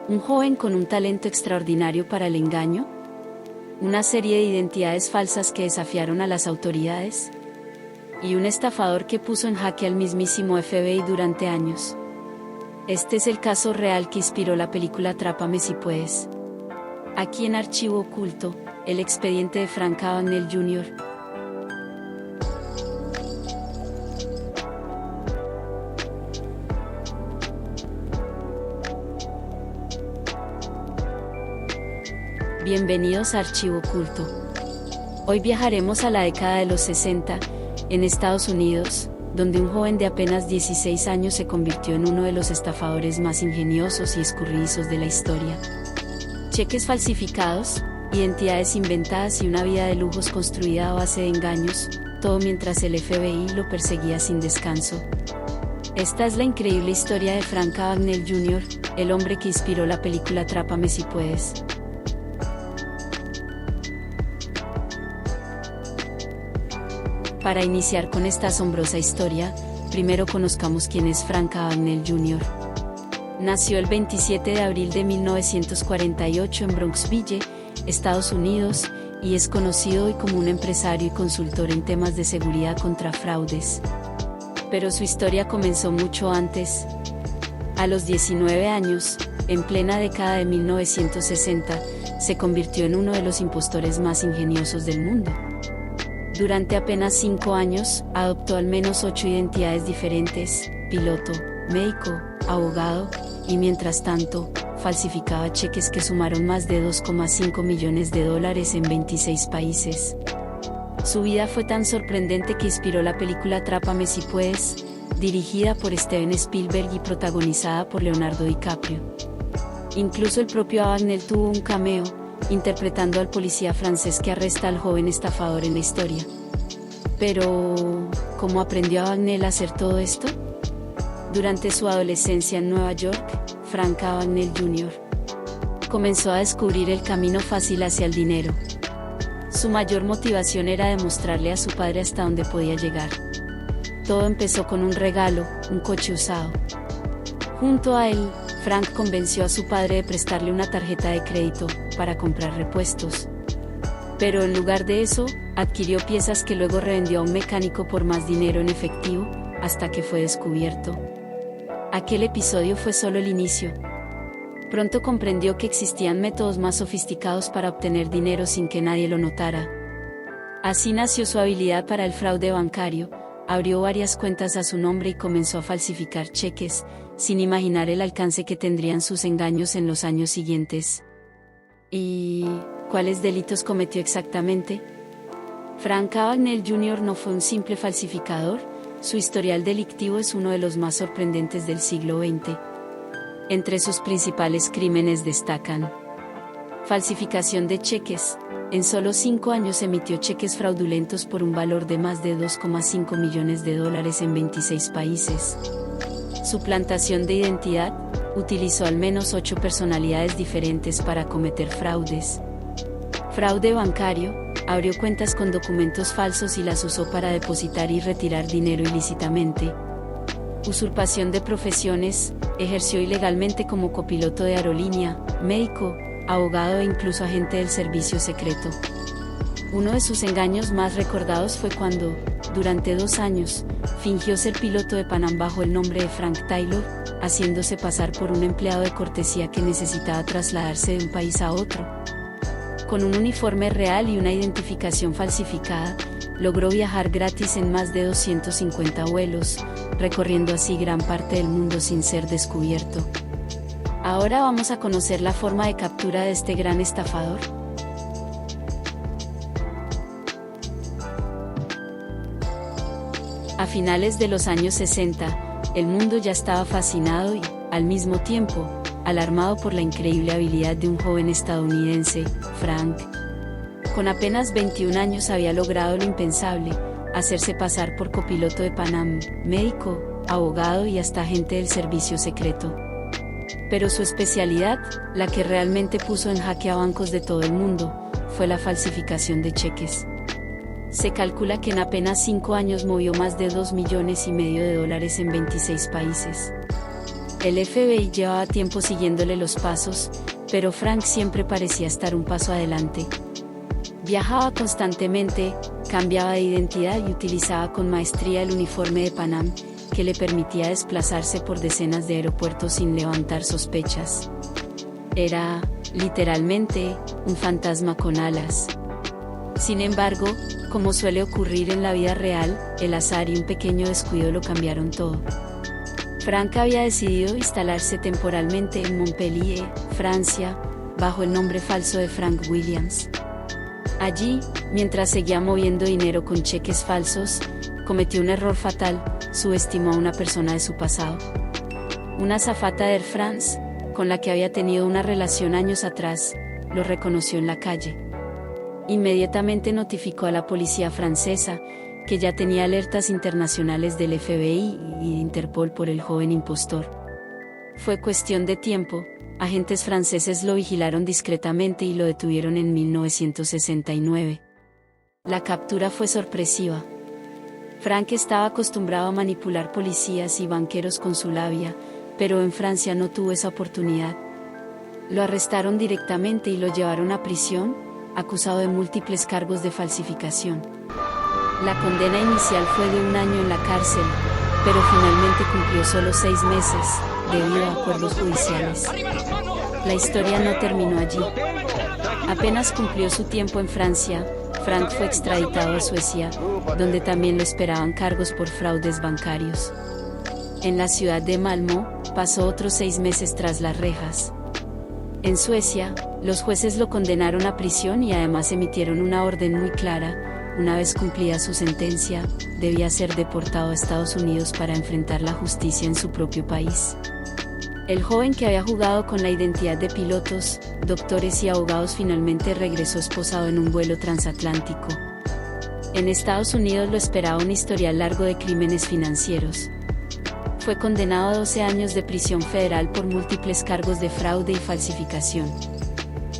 ¿Un joven con un talento extraordinario para el engaño? ¿Una serie de identidades falsas que desafiaron a las autoridades? ¿Y un estafador que puso en jaque al mismísimo FBI durante años? Este es el caso real que inspiró la película Atrápame si puedes. Aquí en Archivo Oculto, el expediente de Frank Abagnale Jr. Bienvenidos a Archivo Oculto. Hoy viajaremos a la década de los 60, en Estados Unidos, donde un joven de apenas 16 años se convirtió en uno de los estafadores más ingeniosos y escurridizos de la historia. Cheques falsificados, identidades inventadas y una vida de lujos construida a base de engaños, todo mientras el FBI lo perseguía sin descanso. Esta es la increíble historia de Frank Abagnale Jr., el hombre que inspiró la película Atrápame si puedes. Para iniciar con esta asombrosa historia, primero conozcamos quién es Frank Abagnale Jr. Nació el 27 de abril de 1948 en Bronxville, Estados Unidos, y es conocido hoy como un empresario y consultor en temas de seguridad contra fraudes. Pero su historia comenzó mucho antes. A los 19 años, en plena década de 1960, se convirtió en uno de los impostores más ingeniosos del mundo. Durante apenas 5 años, adoptó al menos 8 identidades diferentes: piloto, médico, abogado, y mientras tanto, falsificaba cheques que sumaron más de $2,5 millones en 26 países. Su vida fue tan sorprendente que inspiró la película Atrápame si puedes, dirigida por Steven Spielberg y protagonizada por Leonardo DiCaprio. Incluso el propio Abagnale tuvo un cameo, interpretando al policía francés que arresta al joven estafador en la historia. Pero, ¿cómo aprendió Abagnale a hacer todo esto? Durante su adolescencia en Nueva York, Frank Abagnale Jr. comenzó a descubrir el camino fácil hacia el dinero. Su mayor motivación era demostrarle a su padre hasta dónde podía llegar. Todo empezó con un regalo, un coche usado. Junto a él, Frank convenció a su padre de prestarle una tarjeta de crédito para comprar repuestos. Pero en lugar de eso, adquirió piezas que luego revendió a un mecánico por más dinero en efectivo, hasta que fue descubierto. Aquel episodio fue solo el inicio. Pronto comprendió que existían métodos más sofisticados para obtener dinero sin que nadie lo notara. Así nació su habilidad para el fraude bancario. Abrió varias cuentas a su nombre y comenzó a falsificar cheques, sin imaginar el alcance que tendrían sus engaños en los años siguientes. ¿Y cuáles delitos cometió exactamente? Frank Abagnale Jr. no fue un simple falsificador, su historial delictivo es uno de los más sorprendentes del siglo XX. Entre sus principales crímenes destacan: falsificación de cheques. En solo 5 años emitió cheques fraudulentos por un valor de más de $2,5 millones en 26 países. Suplantación de identidad. Utilizó al menos 8 personalidades diferentes para cometer fraudes. Fraude bancario. Abrió cuentas con documentos falsos y las usó para depositar y retirar dinero ilícitamente. Usurpación de profesiones. Ejerció ilegalmente como copiloto de aerolínea, médico, abogado e incluso agente del servicio secreto. Uno de sus engaños más recordados fue cuando, durante 2 años, fingió ser piloto de Pan Am bajo el nombre de Frank Taylor, haciéndose pasar por un empleado de cortesía que necesitaba trasladarse de un país a otro. Con un uniforme real y una identificación falsificada, logró viajar gratis en más de 250 vuelos, recorriendo así gran parte del mundo sin ser descubierto. Ahora vamos a conocer la forma de captura de este gran estafador. A finales de los años 60, el mundo ya estaba fascinado y, al mismo tiempo, alarmado por la increíble habilidad de un joven estadounidense, Frank. Con apenas 21 años había logrado lo impensable: hacerse pasar por copiloto de Pan Am, médico, abogado y hasta agente del servicio secreto. Pero su especialidad, la que realmente puso en jaque a bancos de todo el mundo, fue la falsificación de cheques. Se calcula que en apenas 5 años movió más de $2,5 millones en 26 países. El FBI llevaba tiempo siguiéndole los pasos, pero Frank siempre parecía estar un paso adelante. Viajaba constantemente, cambiaba de identidad y utilizaba con maestría el uniforme de Panam, que le permitía desplazarse por decenas de aeropuertos sin levantar sospechas. Era, literalmente, un fantasma con alas. Sin embargo, como suele ocurrir en la vida real, el azar y un pequeño descuido lo cambiaron todo. Frank había decidido instalarse temporalmente en Montpellier, Francia, bajo el nombre falso de Frank Williams. Allí, mientras seguía moviendo dinero con cheques falsos, cometió un error fatal: subestimó a una persona de su pasado. Una azafata de Air France, con la que había tenido una relación años atrás, lo reconoció en la calle. Inmediatamente notificó a la policía francesa, que ya tenía alertas internacionales del FBI y de Interpol por el joven impostor. Fue cuestión de tiempo. Agentes franceses lo vigilaron discretamente y lo detuvieron en 1969. La captura fue sorpresiva. Frank estaba acostumbrado a manipular policías y banqueros con su labia, pero en Francia no tuvo esa oportunidad. Lo arrestaron directamente y lo llevaron a prisión, acusado de múltiples cargos de falsificación. La condena inicial fue de 1 año en la cárcel, pero finalmente cumplió solo 6 meses, debido a acuerdos judiciales. La historia no terminó allí. Apenas cumplió su tiempo en Francia, Frank fue extraditado a Suecia, donde también lo esperaban cargos por fraudes bancarios. En la ciudad de Malmö, pasó otros 6 meses tras las rejas. En Suecia, los jueces lo condenaron a prisión y además emitieron una orden muy clara: una vez cumplida su sentencia, debía ser deportado a Estados Unidos para enfrentar la justicia en su propio país. El joven, que había jugado con la identidad de pilotos, doctores y abogados, finalmente regresó esposado en un vuelo transatlántico. En Estados Unidos lo esperaba un historial largo de crímenes financieros. Fue condenado a 12 años de prisión federal por múltiples cargos de fraude y falsificación.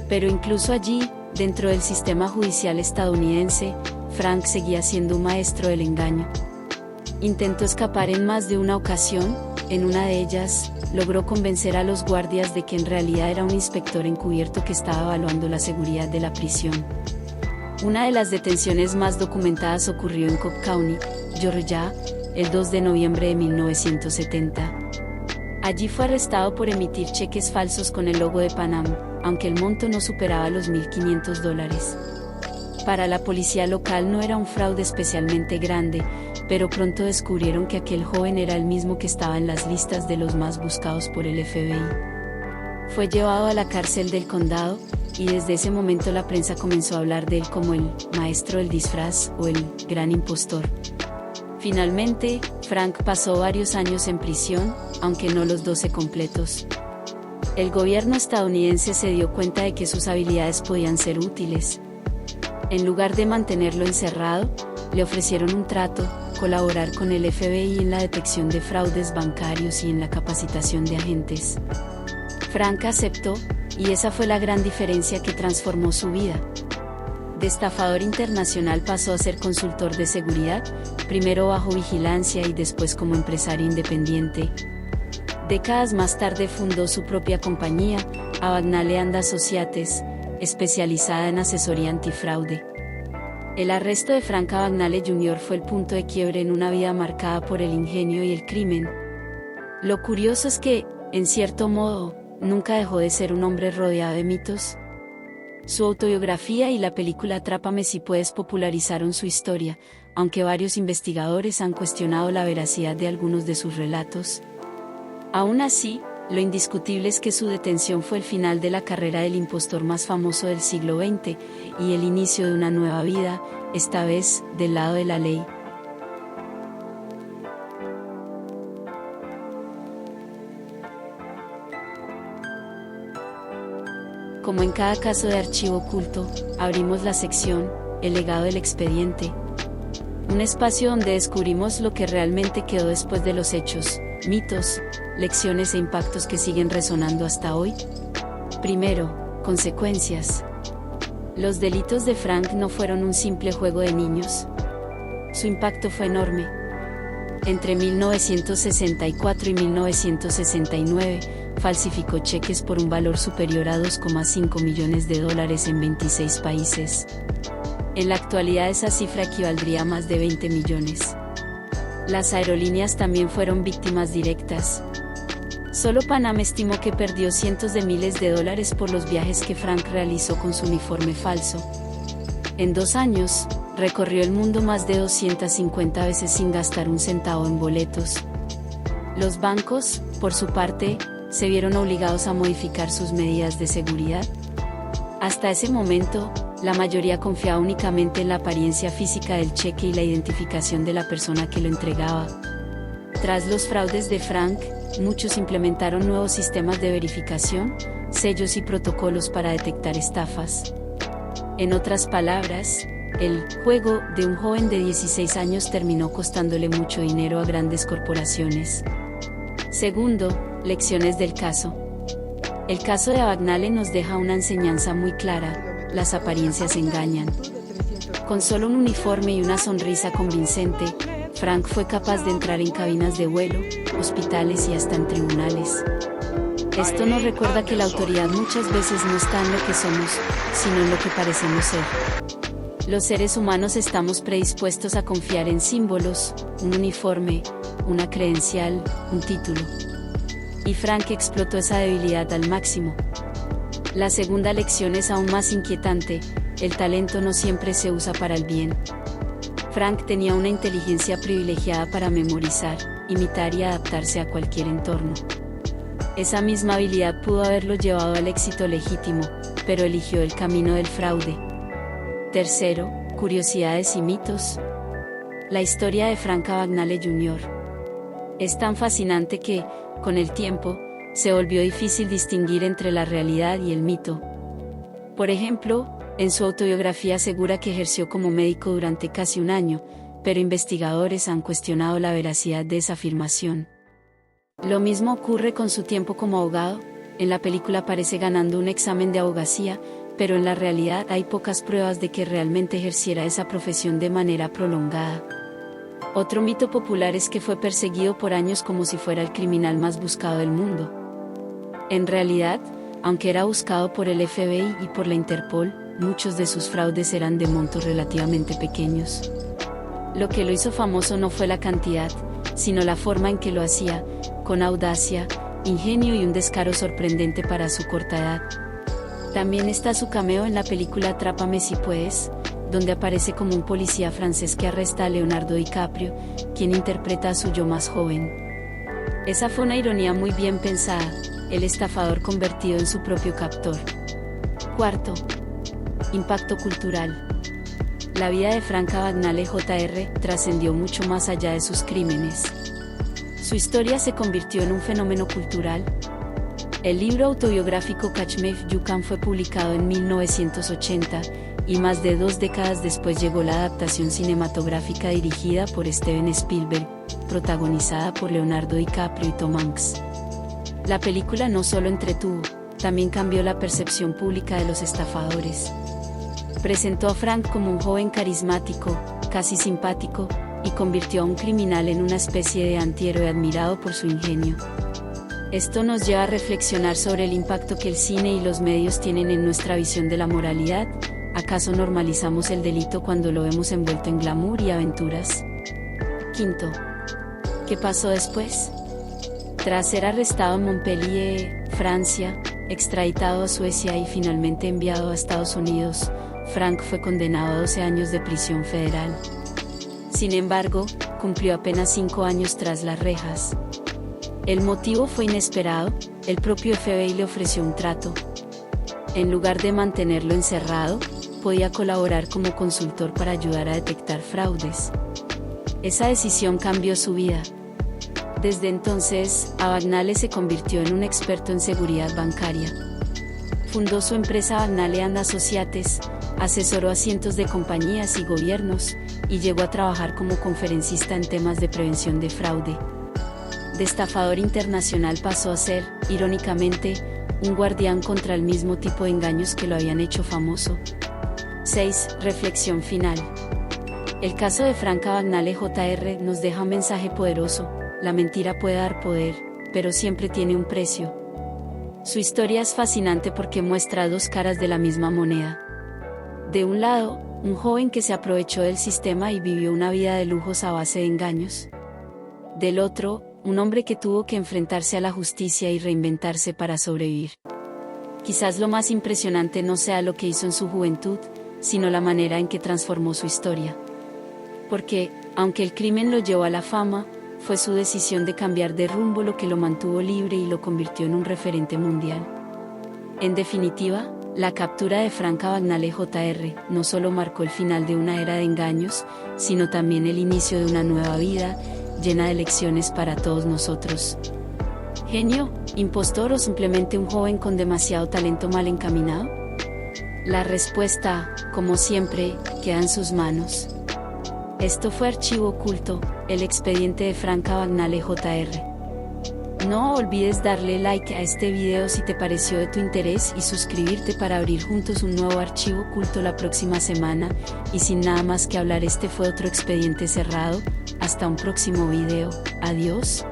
Pero incluso allí, dentro del sistema judicial estadounidense, Frank seguía siendo un maestro del engaño. Intentó escapar en más de una ocasión. En una de ellas, logró convencer a los guardias de que en realidad era un inspector encubierto que estaba evaluando la seguridad de la prisión. Una de las detenciones más documentadas ocurrió en Cobb County, Georgia, el 2 de noviembre de 1970. Allí fue arrestado por emitir cheques falsos con el logo de Panam, aunque el monto no superaba los $1.500. Para la policía local no era un fraude especialmente grande, pero pronto descubrieron que aquel joven era el mismo que estaba en las listas de los más buscados por el FBI. Fue llevado a la cárcel del condado, y desde ese momento la prensa comenzó a hablar de él como el maestro del disfraz o el gran impostor. Finalmente, Frank pasó varios años en prisión, aunque no los 12 completos. El gobierno estadounidense se dio cuenta de que sus habilidades podían ser útiles. En lugar de mantenerlo encerrado, le ofrecieron un trato: colaborar con el FBI en la detección de fraudes bancarios y en la capacitación de agentes. Frank aceptó, y esa fue la gran diferencia que transformó su vida. De estafador internacional pasó a ser consultor de seguridad, primero bajo vigilancia y después como empresario independiente. Décadas más tarde fundó su propia compañía, Abagnale and Associates, especializada en asesoría antifraude. El arresto de Frank Abagnale Jr. fue el punto de quiebre en una vida marcada por el ingenio y el crimen. Lo curioso es que, en cierto modo, nunca dejó de ser un hombre rodeado de mitos. Su autobiografía y la película Atrápame si puedes popularizaron su historia, aunque varios investigadores han cuestionado la veracidad de algunos de sus relatos. Aún así, lo indiscutible es que su detención fue el final de la carrera del impostor más famoso del siglo XX, y el inicio de una nueva vida, esta vez, del lado de la ley. Como en cada caso de archivo oculto, abrimos la sección, El legado del expediente. Un espacio donde descubrimos lo que realmente quedó después de los hechos, mitos, lecciones e impactos que siguen resonando hasta hoy. Primero, consecuencias. Los delitos de Frank no fueron un simple juego de niños. Su impacto fue enorme. Entre 1964 y 1969, falsificó cheques por un valor superior a $2,5 millones en 26 países. En la actualidad esa cifra equivaldría a más de 20 millones. Las aerolíneas también fueron víctimas directas. Solo Panam estimó que perdió cientos de miles de dólares por los viajes que Frank realizó con su uniforme falso. En 2 años, recorrió el mundo más de 250 veces sin gastar un centavo en boletos. Los bancos, por su parte, se vieron obligados a modificar sus medidas de seguridad. Hasta ese momento, la mayoría confiaba únicamente en la apariencia física del cheque y la identificación de la persona que lo entregaba. Tras los fraudes de Frank, muchos implementaron nuevos sistemas de verificación, sellos y protocolos para detectar estafas. En otras palabras, el juego de un joven de 16 años terminó costándole mucho dinero a grandes corporaciones. Segundo, lecciones del caso. El caso de Abagnale nos deja una enseñanza muy clara: las apariencias engañan. Con solo un uniforme y una sonrisa convincente, Frank fue capaz de entrar en cabinas de vuelo, hospitales y hasta en tribunales. Esto nos recuerda que la autoridad muchas veces no está en lo que somos, sino en lo que parecemos ser. Los seres humanos estamos predispuestos a confiar en símbolos, un uniforme, una credencial, un título. Y Frank explotó esa debilidad al máximo. La segunda lección es aún más inquietante: el talento no siempre se usa para el bien. Frank tenía una inteligencia privilegiada para memorizar, imitar y adaptarse a cualquier entorno. Esa misma habilidad pudo haberlo llevado al éxito legítimo, pero eligió el camino del fraude. Tercero, curiosidades y mitos. La historia de Frank Abagnale Jr. es tan fascinante que, con el tiempo, se volvió difícil distinguir entre la realidad y el mito. Por ejemplo, en su autobiografía asegura que ejerció como médico durante casi un año, pero investigadores han cuestionado la veracidad de esa afirmación. Lo mismo ocurre con su tiempo como abogado. En la película aparece ganando un examen de abogacía, pero en la realidad hay pocas pruebas de que realmente ejerciera esa profesión de manera prolongada. Otro mito popular es que fue perseguido por años como si fuera el criminal más buscado del mundo. En realidad, aunque era buscado por el FBI y por la Interpol, muchos de sus fraudes eran de montos relativamente pequeños. Lo que lo hizo famoso no fue la cantidad, sino la forma en que lo hacía, con audacia, ingenio y un descaro sorprendente para su corta edad. También está su cameo en la película Atrápame si puedes, donde aparece como un policía francés que arresta a Leonardo DiCaprio, quien interpreta a su yo más joven. Esa fue una ironía muy bien pensada, el estafador convertido en su propio captor. Cuarto, impacto cultural. La vida de Frank Abagnale Jr. trascendió mucho más allá de sus crímenes. Su historia se convirtió en un fenómeno cultural. El libro autobiográfico Catch Me If You Can fue publicado en 1980, y más de 2 décadas después llegó la adaptación cinematográfica dirigida por Steven Spielberg, protagonizada por Leonardo DiCaprio y Tom Hanks. La película no solo entretuvo, también cambió la percepción pública de los estafadores. Presentó a Frank como un joven carismático, casi simpático, y convirtió a un criminal en una especie de antihéroe admirado por su ingenio. Esto nos lleva a reflexionar sobre el impacto que el cine y los medios tienen en nuestra visión de la moralidad. ¿Acaso normalizamos el delito cuando lo vemos envuelto en glamour y aventuras? Quinto, ¿qué pasó después? Tras ser arrestado en Montpellier, Francia, extraditado a Suecia y finalmente enviado a Estados Unidos, Frank fue condenado a 12 años de prisión federal. Sin embargo, cumplió apenas 5 años tras las rejas. El motivo fue inesperado: el propio FBI le ofreció un trato. En lugar de mantenerlo encerrado, podía colaborar como consultor para ayudar a detectar fraudes. Esa decisión cambió su vida. Desde entonces, Abagnale se convirtió en un experto en seguridad bancaria. Fundó su empresa Abagnale & Associates, asesoró a cientos de compañías y gobiernos, y llegó a trabajar como conferencista en temas de prevención de fraude. De estafador internacional pasó a ser, irónicamente, un guardián contra el mismo tipo de engaños que lo habían hecho famoso. 6. Reflexión final. El caso de Franca Bagnale Jr. nos deja un mensaje poderoso: la mentira puede dar poder, pero siempre tiene un precio. Su historia es fascinante porque muestra dos caras de la misma moneda. De un lado, un joven que se aprovechó del sistema y vivió una vida de lujos a base de engaños. Del otro, un hombre que tuvo que enfrentarse a la justicia y reinventarse para sobrevivir. Quizás lo más impresionante no sea lo que hizo en su juventud, sino la manera en que transformó su historia. Porque, aunque el crimen lo llevó a la fama, fue su decisión de cambiar de rumbo lo que lo mantuvo libre y lo convirtió en un referente mundial. En definitiva, la captura de Franca Bagnale Jr. no solo marcó el final de una era de engaños, sino también el inicio de una nueva vida, llena de lecciones para todos nosotros. ¿Genio, impostor o simplemente un joven con demasiado talento mal encaminado? La respuesta, como siempre, queda en sus manos. Esto fue Archivo Oculto, el expediente de Franca Bagnale Jr. No olvides darle like a este video si te pareció de tu interés y suscribirte para abrir juntos un nuevo archivo oculto la próxima semana. Y sin nada más que hablar, este fue otro expediente cerrado. Hasta un próximo video. Adiós.